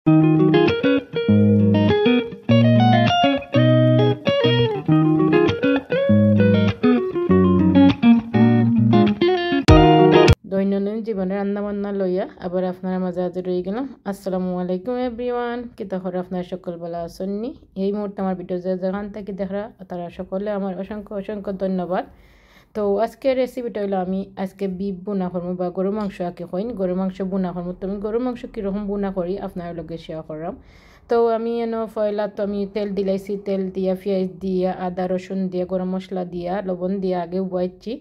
দৈনন্দিন জীবনে রান্নাবান্না লইয়া আবার আপনার মাঝে হাজির হয়ে গেলাম। আসসালামু আলাইকুম এভরিওয়ান, কি তখন আপনার সকল বলা আসেননি। এই মুহূর্তে আমার ভিডিও যেখান থেকে দেখা তারা সকলে আমার অসংখ্য অসংখ্য ধন্যবাদ। তো আজকের রেসিপিটা হলো আমি আজকে বিফ বুনা করবো বা গরু মাংস আঁকে হইন গরু মাংস বুনা করবো। তো আমি গরু মাংস কীরকম বুনা করি আপনার লগে শেয়ার করলাম। তো আমি ফয়লা তো আমি তেল দিলাইছি, তেল দিয়া পেঁয়াজ দিয়া আদা রসুন দিয়া গরম মশলা দিয়া লবণ দিয়া আগে উবাইছি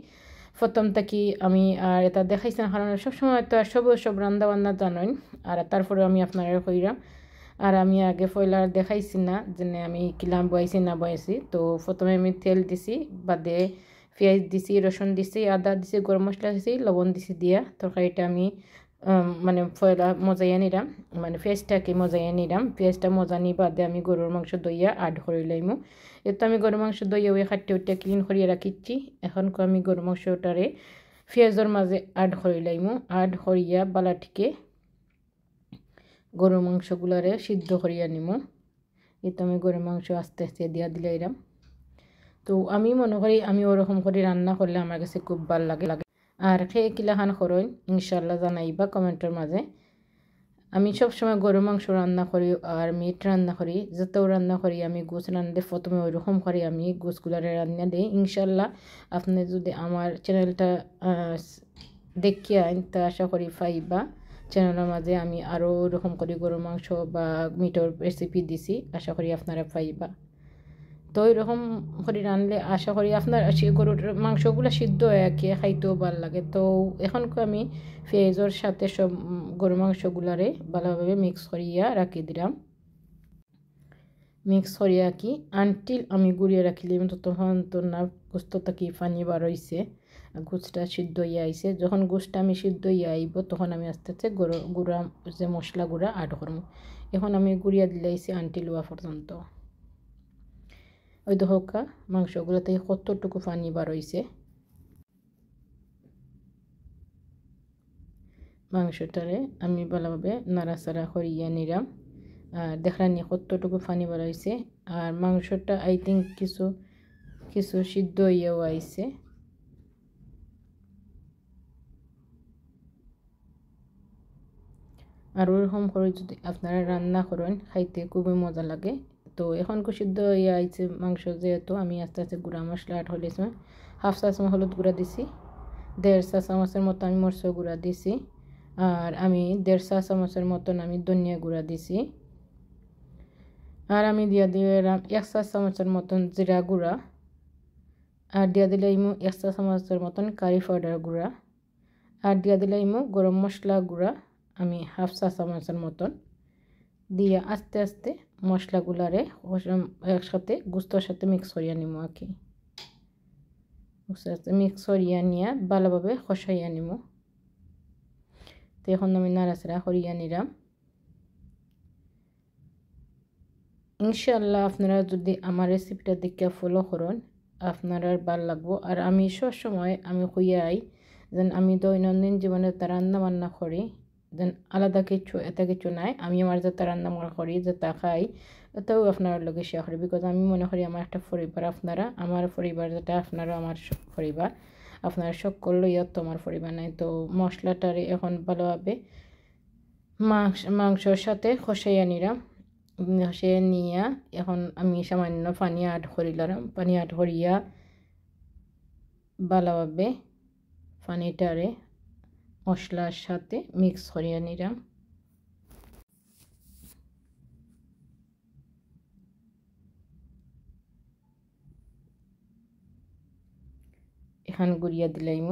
প্রথম থাকি আমি। আর এটা দেখাইছি না কারণ সবসময় তো সব রান্না বান্না জানেন। আর তারপরে আমি আপনারা কইরাম আর আমি আগে ফয়লার দেখাইছি না যে আমি কিলাম বয়াইছি না বয়াইছি। তো প্রথমে আমি তেল দিছি, বাদে পেঁয়াজ দিছি, রসুন দিছি, আদা দিছি, গরম মশলা দিছি, লবণ দিছি দিয়া তরকারিটা আমি মানে ফয়লা মজাইয়া নিলাম, মানে পেঁয়াজটাকে মজাইয়া নিলাম। পেঁয়াজটা মজা নি বাদে আমি গরুর মাংস দইয়া আড করে লাইমু। এতো আমি গরু মাংস দইয়া ওই খাট্টে উঠে ক্লিন করিয়া রাখিচ্ছি। এখন আমি গরু মাংসটারে পেঁয়াজের মাঝে আড করে লাইমু। আড করিয়া বালাটিকে গরুর মাংসগুলারে সিদ্ধ করিয়া নিমু। এতো আমি গরুর মাংস আস্তে আস্তে দিয়া দিলাইরাম। তো আমি মনে করি আমি ওরকম করে রান্না করলে আমার কাছে খুব ভালো লাগে। আর খেয়ে কিলাখান করইন ইনশাল্লাহ জানাইবা কমেন্টের মাঝে। আমি সবসময় গরু মাংস রান্না করি আর মিট রান্না করি, যতও রান্না করি আমি গোছ রান্না প্রথমে ওইরকম করি আমি গোছগুলারে রান্না দিই। ইনশাল্লাহ আপনি যদি আমার চ্যানেলটা দেখিয়ে আইন তা আশা করি পাইবা। চ্যানেলের মাঝে আমি আরও ওরকম করি গরু মাংস বা মিটর রেসিপি দিছি, আশা করি আপনারা পাইবা। তো এরকম করে রানলে আশা করি আপনার গরুর মাংসগুলো সিদ্ধ হয়ে খেয়ে খাইতেও ভালো লাগে। তো এখন আমি পেঁয়াজের সাথে সব গরু মাংসগুলারে ভালোভাবে মিক্স করিয়া রাখি দিলাম। মিক্স করিয়া কি আনটিল আমি গুড়িয়ে রাখিলাম তখন তো না গোস্ত থাকি পানি বার হইছে, গোস্তটা সিদ্ধ হইয়া আইছে। যখন গোস্তটা আমি সিদ্ধ হইয়া আইব তখন আমি আস্তে আস্তে গুঁড়া যে মশলা গুঁড়া আড করবো। এখন আমি গুড়িয়া দিলাইছি আনটিল হওয়া পর্যন্ত। ওই দেখা মাংসগুলো থেকে কতটুকু পানি বার হইছে। মাংসটারে আমি ভালোভাবে নাড়াচাড়া করিয়া নিলাম। আর দেখলানি কতটুকু পানি বার হইছে। আর মাংসটা আই থিঙ্ক কিছু কিছু সিদ্ধ হইয়াও আইছে। আর ওরকম করে যদি আপনারা রান্না করেন খাইতে খুবই মজা লাগে। তো এখন সিদ্ধ হইয়া আইছে মাংস, যেহেতু আমি আস্তে আস্তে গুঁড়া মশলা আট হলেছি। হাফ চা চামচ হলুদ গুঁড়া দিছি, 1.5 চা চামচের মতো আমি মরিচ গুঁড়া দিছি, আর আমি 1.5 চা চামচের মতন আমি ধনিয়া গুঁড়া দিছি। আর আমি দিয়া দিলাম 1 চা চামচের মতন জিরা গুঁড়া, আর দিয়া দিলাম 1 চা চামচের মতন কারি পাউডার গুঁড়া, আর দিয়া দিলাম গরম মশলা গুঁড়া আমি হাফ চা চামচের মতন দিয়ে আস্তে আস্তে মশলাগুলারে একসাথে গোস্তর সাথে মিক্স করিয়া নিব। আর কি মিক্স করিয়া নিয়ে ভালোভাবে কষাইয়া নিব। তো এখন আমি নাড়াচাড়া করিয়া নিলাম। ইনশাল্লাহ আপনারা যদি আমার রেসিপিটা দেখে ফলো করেন আপনার ভালো লাগবো। আর আমি সবসময় আমি কইয়াই যেন আমি দৈনন্দিন জীবনে রান্না বান্না করি, যেন আলাদা কিছু এত কিছু নাই। আমি আমার যেটা রান্না বান্না করি যেটা খাই এটাও আপনার লগে শেয়ার করি। বিকজ আমি মনে করি আমার একটা পরিবার, আপনারা আমার পরিবার, যেটা আপনারা আমার পরিবার, আপনারা সকল লইয়া তো আমার পরিবার নাই। তো মশলাটারে এখন ভালোভাবে মাংসর সাথে কষাইয়া নিলাম। কষাইয়া নিয়া এখন আমি সামান্য পানি আড করিলাম। পানি আড করিয়া ভালোভাবে পানিটারে মশলার সাথে মিক্স করিয়া নিলাম। এখন গুড়িয়া দিলাম।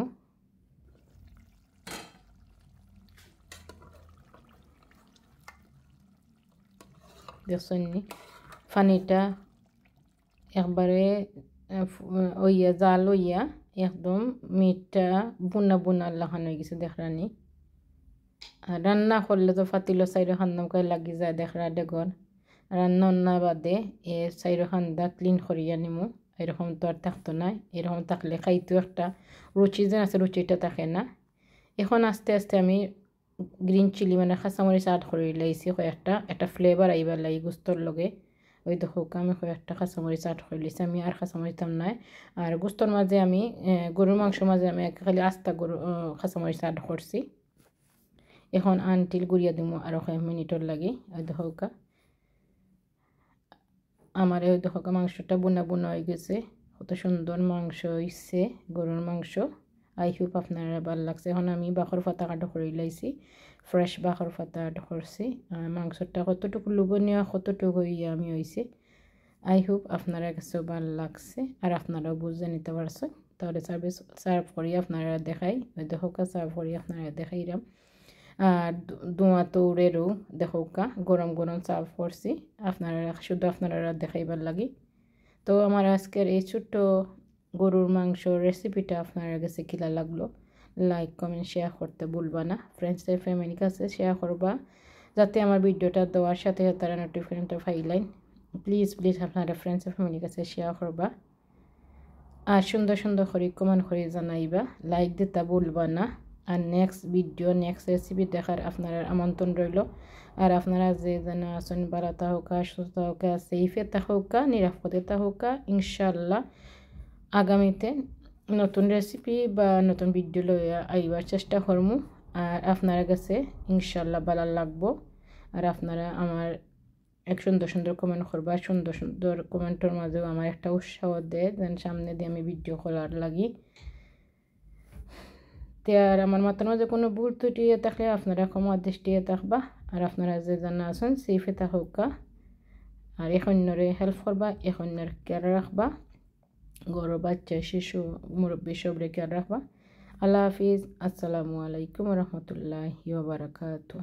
দেখছেন পানিটা একবারে ওইয়া জাল হইয়া একদম মিটটা বুনা বুনা লাখান হয়ে গেছে দেখরানি। রান্না করলে তো ফাতিল চাইরো খান্দামকায় লাগি যায় দেখরা ডেগর। রান্না বাদে এ চাইরো খান্দা ক্লিন করিয়া নিমু। এরকম তো আর থাকতো না, এরকম থাকলে খাইতেও একটা রুচি যে আছে রুচিটা থাকে না। এখন আস্তে আস্তে আমি গ্রিন চিলি মানে খাসামরিচ আড করে লাইছি একটা ফ্লেভার আইবার লাগি গুস্তর লগে ওই দেখো আমি একটা খাসামরিচ আড করে লিছি আমি আর খাসামরিচ দাম নাই আর গুস্তর মাঝে আমি গরুর মাংসের মাঝে আমি খালি আস্তা গরু খাসামরিচ আড করছি এখন আনটিল গুড়িয়া দিব আরো 5 মিনিটর লাগে ওই দেখো আমার ওই দেখো মাংসটা বুনা বুনা হয়ে গেছে কত সুন্দর মাংস হইছে গরুর মাংস আই হোপ আপনারা ভালো লাগছে এখন আমি বাখর পাতা কাটো করে লাইছি ফ্রেশ বাখর পাতা কাটো করছি মাংসটা কতটুকু লোভনীয় কতটুকু আমি হয়েছে আই হোপ আপনারা কাছে ভালো লাগছে আর আপনারাও বুঝে নিতে পারছেন তাহলে সার্ভ করি আপনারা দেখাই ওই দেখো সার্ভ করি আপনারা দেখাইলাম আর ধোঁয়া তো উড়েরও দেখো গরম গরম সার্ভ করছি আপনারা শুধু আপনারা দেখাইবার লাগি তো আমার আজকের এই ছোট্ট গরুর মাংস রেসিপিটা আপনার কাছে কিলা লাগলো লাইক কমেন্ট শেয়ার করতে ভুলবা না ফ্রেন্ডস এর ফ্যামিলি কাছে শেয়ার করবা যাতে আমার ভিডিওটা দেওয়ার সাথে তারা নোটিফিকেশনটা পাইলেন প্লিজ আপনারা ফ্রেন্ডস এর ফ্যামিলি কাছে শেয়ার করবা আর সুন্দর সুন্দর করে কমেন্ট করে জানাইবা লাইক দিতে ভুলবা না আর নেক্সট ভিডিও নেক্সট রেসিপি দেখার আপনারা আমন্ত্রণ রইল আর আপনারা যে জানা আছেন ভালো থাকুকা সুস্থ থাকুকা সেফে থাকুকা নিরাপদে থাকুকা ইনশাল্লাহ আগামীতে নতুন রেসিপি বা নতুন ভিডিও লইয়া আইবার চেষ্টা করমু আর আপনার কাছে ইনশাল্লাহ ভালো লাগবো আর আপনারা আমার এক সুন্দর সুন্দর কমেন্ট করবা সুন্দর সুন্দর কমেন্টের মাঝেও আমার একটা উৎসাহ দেয় যেন সামনে দিয়ে আমি ভিডিও করার লাগি আর আমার মাথার মাঝে কোনো ভুল ত্রুটি থাকলে আপনারা ক্ষমা দৃষ্টি থাকবা আর আপনারা যে জানা আছেন সেফে থাকুকা আর এখনরে হেল্প করবা এখনের কেয়ার রাখবা গরু বাচ্চা শিশু মুরব্বী সবরে কেয়ার রাখবা আল্লাহ হাফিজ আসসালামু আলাইকুম রহমতুল্লাহি ওয়া বারাকাতুহু